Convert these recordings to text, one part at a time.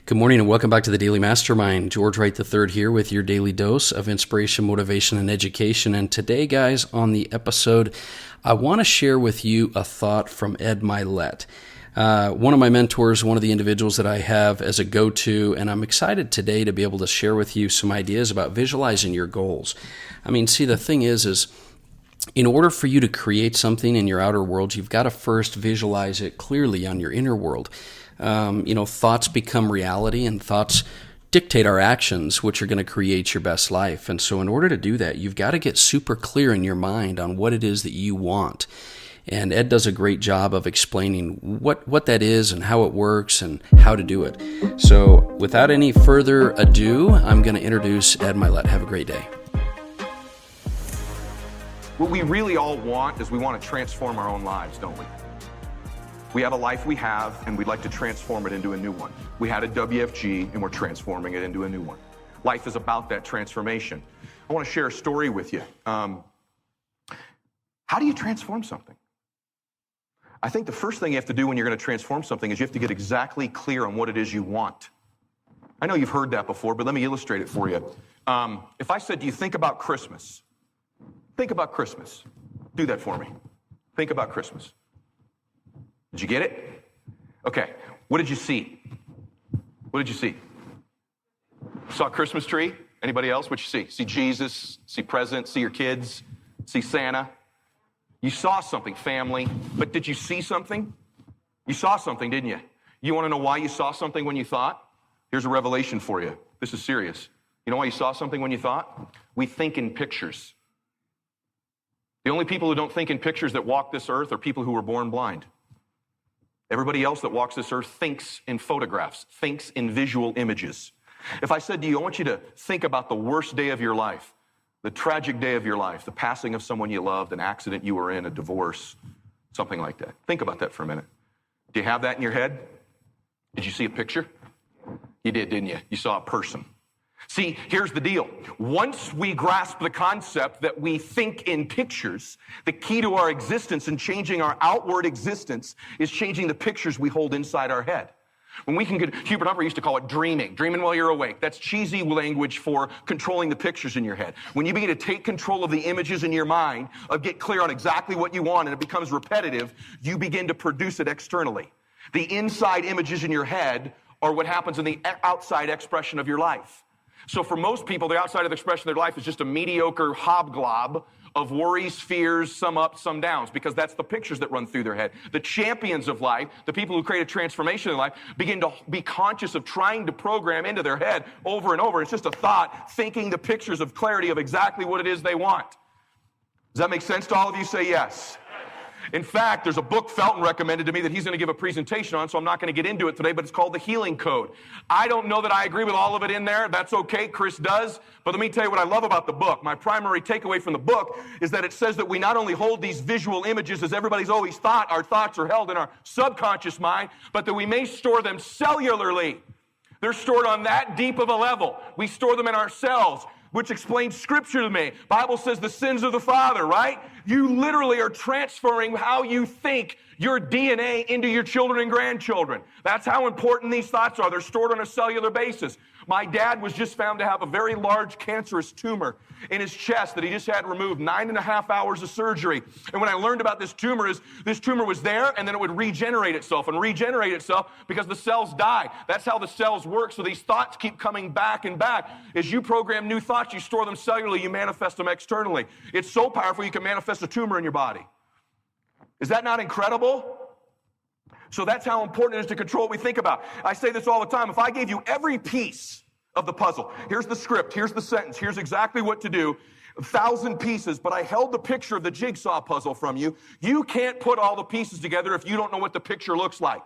Good morning and welcome back to the Daily Mastermind. George Wright III here with your daily dose of inspiration, motivation, and education. And today, guys, on the episode, I want to share with you a thought from Ed Mylett. One of my mentors, one of the individuals that I have as a go-to, and I'm excited today to be able to share with you some ideas about visualizing your goals. I mean, see, the thing is in order for you to create something in your outer world, you've got to first visualize it clearly on your inner world. Thoughts become reality, and thoughts dictate our actions, which are going to create your best life. And so in order to do that, you've got to get super clear in your mind on what it is that you want. And Ed does a great job of explaining what that is and how it works and how to do it. So without any further ado, I'm going to introduce Ed Mylett. Have a great day. What we really all want is we want to transform our own lives, don't we? We have a life we have, and we'd like to transform it into a new one. We had a WFG, and we're transforming it into a new one. Life is about that transformation. I want to share a story with you. How do you transform something? I think the first thing you have to do when you're going to transform something is you have to get exactly clear on what it is you want. I know you've heard that before, but let me illustrate it for you. If I said, do you think about Christmas? Think about Christmas. Do that for me. Think about Christmas. Did you get it? Okay. What did you see? What did you see? Saw a Christmas tree? Anybody else? What'd you see? See Jesus? See presents? See your kids? See Santa? You saw something, family. But did you see something? You saw something, didn't you? You want to know why you saw something when you thought? Here's a revelation for you. This is serious. You know why you saw something when you thought? We think in pictures. The only people who don't think in pictures that walk this earth are people who were born blind. Everybody else that walks this earth thinks in photographs, thinks in visual images. If I said to you, I want you to think about the worst day of your life, the tragic day of your life, the passing of someone you loved, an accident you were in, a divorce, something like that. Think about that for a minute. Do you have that in your head? Did you see a picture? You did, didn't you? You saw a person. See, here's the deal. Once we grasp the concept that we think in pictures, the key to our existence and changing our outward existence is changing the pictures we hold inside our head. When we can get, Hubert Humphrey used to call it dreaming while you're awake. That's cheesy language for controlling the pictures in your head. When you begin to take control of the images in your mind, get clear on exactly what you want, and it becomes repetitive, you begin to produce it externally. The inside images in your head are what happens in the outside expression of your life. So for most people, the outside of the expression of their life is just a mediocre hobgob of worries, fears, some ups, some downs, because that's the pictures that run through their head. The champions of life, the people who create a transformation in life, begin to be conscious of trying to program into their head over and over. It's just a thought, thinking the pictures of clarity of exactly what it is they want. Does that make sense to all of you? Say yes. In fact, there's a book Felton recommended to me that he's going to give a presentation on, so I'm not going to get into it today, but it's called The Healing Code. I don't know that I agree with all of it in there. That's okay. Chris does. But let me tell you what I love about the book. My primary takeaway from the book is that it says that we not only hold these visual images as everybody's always thought, our thoughts are held in our subconscious mind, but that we may store them cellularly. They're stored on that deep of a level. We store them in our cells, which explains Scripture to me. Bible says the sins of the father, right? You literally are transferring how you think your DNA into your children and grandchildren. That's how important these thoughts are. They're stored on a cellular basis. My dad was just found to have a very large cancerous tumor in his chest that he just had removed, 9.5 hours of surgery. And when I learned about this tumor was there, and then it would regenerate itself because the cells die. That's how the cells work. So these thoughts keep coming back and back. As you program new thoughts, you store them cellularly, you manifest them externally. It's so powerful you can manifest a tumor in your body. Is that not incredible? So that's how important it is to control what we think about. I say this all the time. If I gave you every piece of the puzzle, here's the script, here's the sentence, here's exactly what to do, 1,000 pieces, but I held the picture of the jigsaw puzzle from you, you can't put all the pieces together if you don't know what the picture looks like.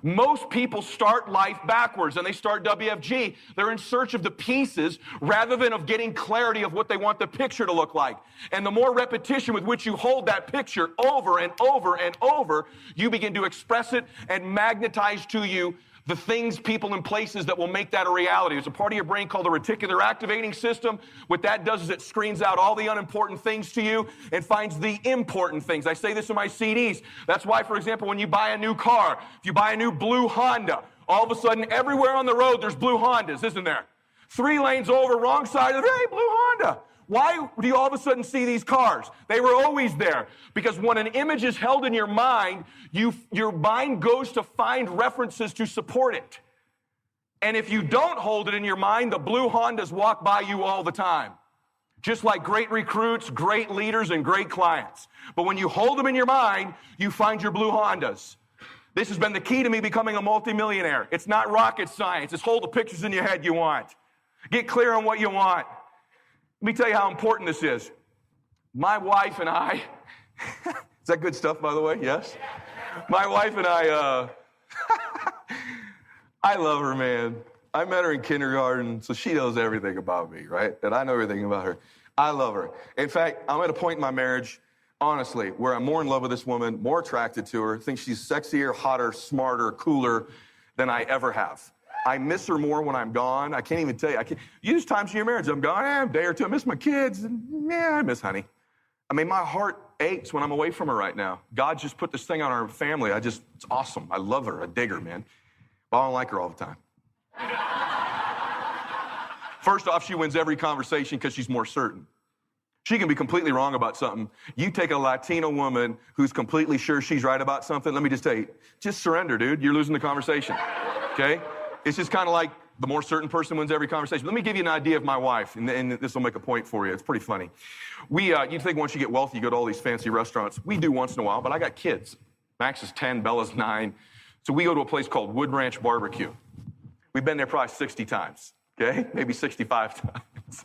Most people start life backwards, and they start WFG. They're in search of the pieces rather than of getting clarity of what they want the picture to look like. And the more repetition with which you hold that picture over and over and over, you begin to express it and magnetize to you the things, people, and places that will make that a reality. There's a part of your brain called the reticular activating system. What that does is it screens out all the unimportant things to you and finds the important things. I say this in my CDs. That's why, for example, when you buy a new car, if you buy a new blue Honda, All of a sudden, everywhere on the road, there's blue Hondas, isn't there? 3 lanes over, wrong side of the, hey, blue Honda. Why do you all of a sudden see these cars? They were always there. Because when an image is held in your mind, your mind goes to find references to support it. And if you don't hold it in your mind, the blue Hondas walk by you all the time. Just like great recruits, great leaders, and great clients. But when you hold them in your mind, you find your blue Hondas. This has been the key to me becoming a multimillionaire. It's not rocket science. It's hold the pictures in your head you want. Get clear on what you want. Let me tell you how important this is. My wife and I, is that good stuff, by the way? Yes? My wife and I, I love her, man. I met her in kindergarten, so she knows everything about me, right? And I know everything about her. I love her. In fact, I'm at a point in my marriage, honestly, where I'm more in love with this woman, more attracted to her, think she's sexier, hotter, smarter, cooler than I ever have. I miss her more when I'm gone. I can't even tell you. Use times in your marriage. I'm gone a day or two. I miss my kids. And, I miss honey. I mean, my heart aches when I'm away from her right now. God just put this thing on our family. It's awesome. I love her. I dig her, man. But I don't like her all the time. First off, she wins every conversation because she's more certain. She can be completely wrong about something. You take a Latino woman who's completely sure she's right about something, let me just tell you, just surrender, dude. You're losing the conversation, okay? It's just kind of like the more certain person wins every conversation. Let me give you an idea of my wife, and this will make a point for you. It's pretty funny. You'd think once you get wealthy, you go to all these fancy restaurants. We do once in a while, but I got kids. Max is 10, Bella's 9. So we go to a place called Wood Ranch Barbecue. We've been there probably 60 times, okay? Maybe 65 times.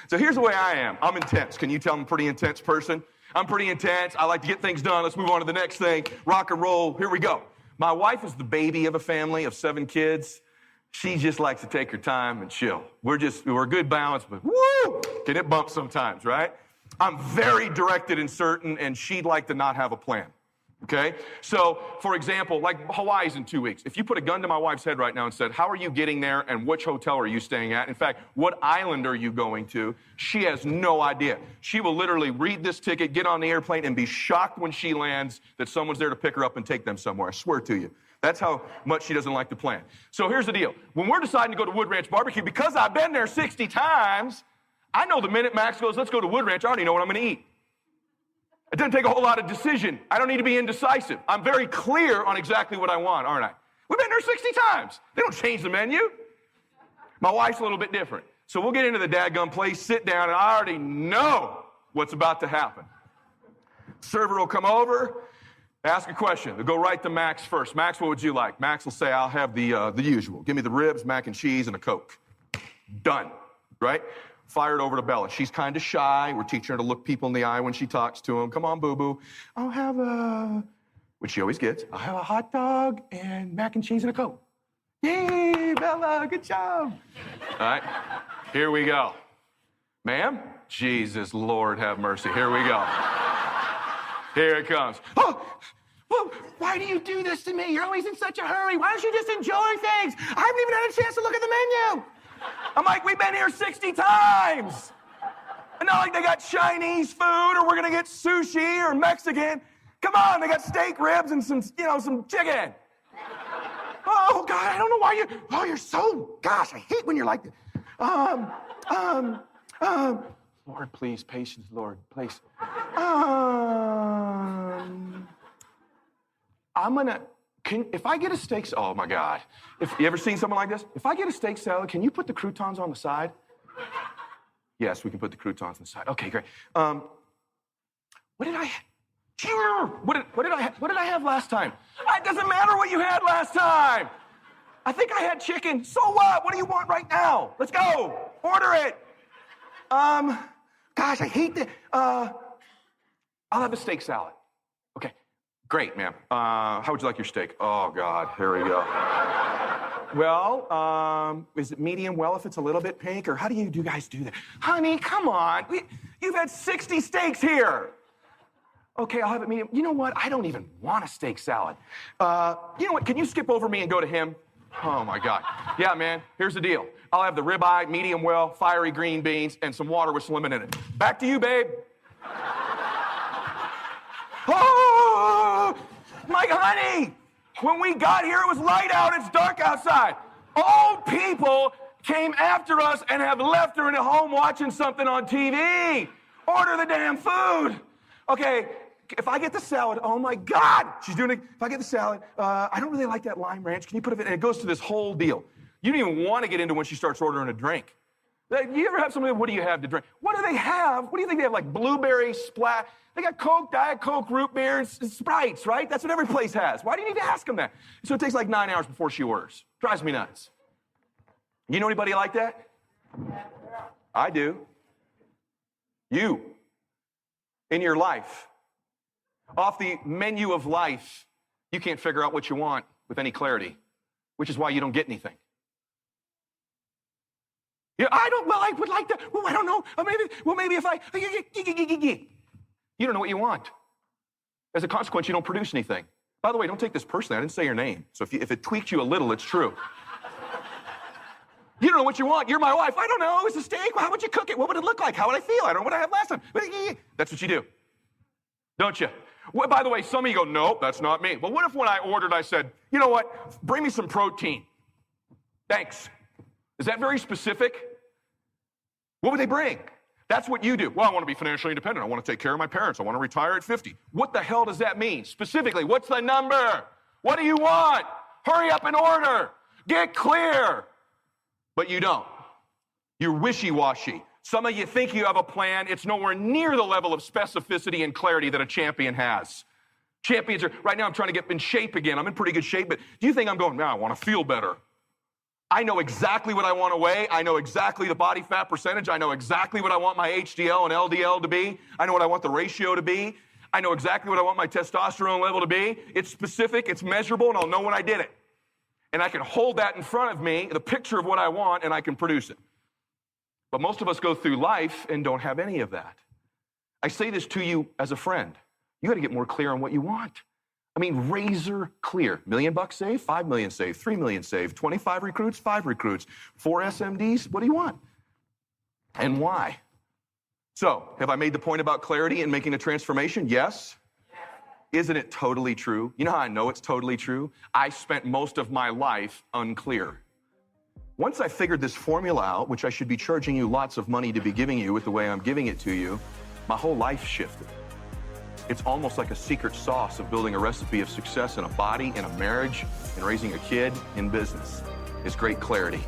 So here's the way I am. I'm intense. Can you tell I'm a pretty intense person? I'm pretty intense. I like to get things done. Let's move on to the next thing. Rock and roll. Here we go. My wife is the baby of a family of 7 kids. She just likes to take her time and chill. We're a good balance, but woo! Can it bump sometimes, right? I'm very directed and certain, and she'd like to not have a plan. Okay? So, for example, like Hawaii's in 2 weeks. If you put a gun to my wife's head right now and said, how are you getting there and which hotel are you staying at? In fact, what island are you going to? She has no idea. She will literally read this ticket, get on the airplane, and be shocked when she lands that someone's there to pick her up and take them somewhere. I swear to you. That's how much she doesn't like to plan. So here's the deal. When we're deciding to go to Wood Ranch Barbecue, because I've been there 60 times, I know the minute Max goes, let's go to Wood Ranch, I already know what I'm going to eat. It doesn't take a whole lot of decision. I don't need to be indecisive. I'm very clear on exactly what I want, aren't I? We've been there 60 times. They don't change the menu. My wife's a little bit different. So we'll get into the dadgum place, sit down, and I already know what's about to happen. Server will come over, ask a question. They'll go right to Max first. Max, what would you like? Max will say, I'll have the usual. Give me the ribs, mac and cheese, and a Coke. Done, right? Fired over to Bella. She's kind of shy. We're teaching her to look people in the eye when she talks to them. Come on, boo-boo. I'll have which she always gets. I'll have a hot dog and mac and cheese and a Coke. Yay, Bella, good job. All right, here we go. Ma'am? Jesus, Lord have mercy. Here we go. Here it comes. Oh, well, why do you do this to me? You're always in such a hurry. Why don't you just enjoy things? I haven't even had a chance to look at the menu. I'm like, we've been here 60 times. And not like they got Chinese food or we're going to get sushi or Mexican. Come on, they got steak ribs and some chicken. Oh, God, I don't know why you're so, gosh, I hate when you're like this. Lord, please, patience, Lord, please. If I get a steak, oh my God. If you ever seen someone like this? If I get a steak salad, can you put the croutons on the side? Yes, we can put the croutons on the side. Okay, great. What did I have last time? It doesn't matter what you had last time. I think I had chicken. So what? What do you want right now? Let's go. Order it. Gosh, I hate that. I'll have a steak salad. Okay. Great, ma'am. How would you like your steak? Oh, God, here we go. Well, is it medium well if it's a little bit pink? Or how do you guys do that? Honey, come on. You've had 60 steaks here. Okay, I'll have it medium. You know what? I don't even want a steak salad. You know what? Can you skip over me and go to him? Oh, my God. Yeah, man, here's the deal. I'll have the ribeye, medium well, fiery green beans, and some water with some lemon in it. Back to you, babe. Oh, my honey, When we got here, it was light out, it's dark outside. Old people came after us and have left her in a home watching something on TV. Order the damn food. Okay, if I get the salad, oh my God, she's doing it. If I get the salad, I don't really like that lime ranch. Can you put it in? And it goes to this whole deal. You don't even want to get into when she starts ordering a drink. You ever have somebody, what do you have to drink? What do they have? What do you think they have? Like blueberry splat? They got Coke, Diet Coke, root beer, and Sprites, right? That's what every place has. Why do you need to ask them that? So it takes like 9 hours before she orders. Drives me nuts. You know anybody like that? I do. You, in your life, off the menu of life, you can't figure out what you want with any clarity, which is why you don't get anything. Yeah, I would like to, I don't know, maybe if I, you don't know what you want. As a consequence, you don't produce anything. By the way, don't take this personally. I didn't say your name. So if it tweaked you a little, it's true. You don't know what you want. You're my wife. I don't know. It's a steak. How would you cook it? What would it look like? How would I feel? I don't know what I had last time. That's what you do. Don't you? Well, by the way, some of you go, nope, that's not me. Well, what if when I ordered, I said, you know what? Bring me some protein. Thanks. Is that very specific? What would they bring? That's what you do. Well, I want to be financially independent. I want to take care of my parents. I want to retire at 50. What the hell does that mean? Specifically, what's the number? What do you want? Hurry up and order. Get clear. But you don't. You're wishy-washy. Some of you think you have a plan. It's nowhere near the level of specificity and clarity that a champion has. Champions are, right now I'm trying to get in shape again. I'm in pretty good shape, but do you think I'm going, now I want to feel better? I know exactly what I want to weigh. I know exactly the body fat percentage. I know exactly what I want my HDL and LDL to be. I know what I want the ratio to be. I know exactly what I want my testosterone level to be. It's specific, it's measurable, and I'll know when I did it. And I can hold that in front of me, the picture of what I want, and I can produce it. But most of us go through life and don't have any of that. I say this to you as a friend. You got to get more clear on what you want. I mean, razor clear. $1 million saved, 5 million saved, 3 million saved, 25 recruits, 5 recruits, 4 SMDs. What do you want? And why? So, have I made the point about clarity and making a transformation? Yes. Isn't it totally true? You know how I know it's totally true? I spent most of my life unclear. Once I figured this formula out, which I should be charging you lots of money to be giving you with the way I'm giving it to you, my whole life shifted. It's almost like a secret sauce of building a recipe of success in a body, in a marriage, in raising a kid, in business. It's great clarity.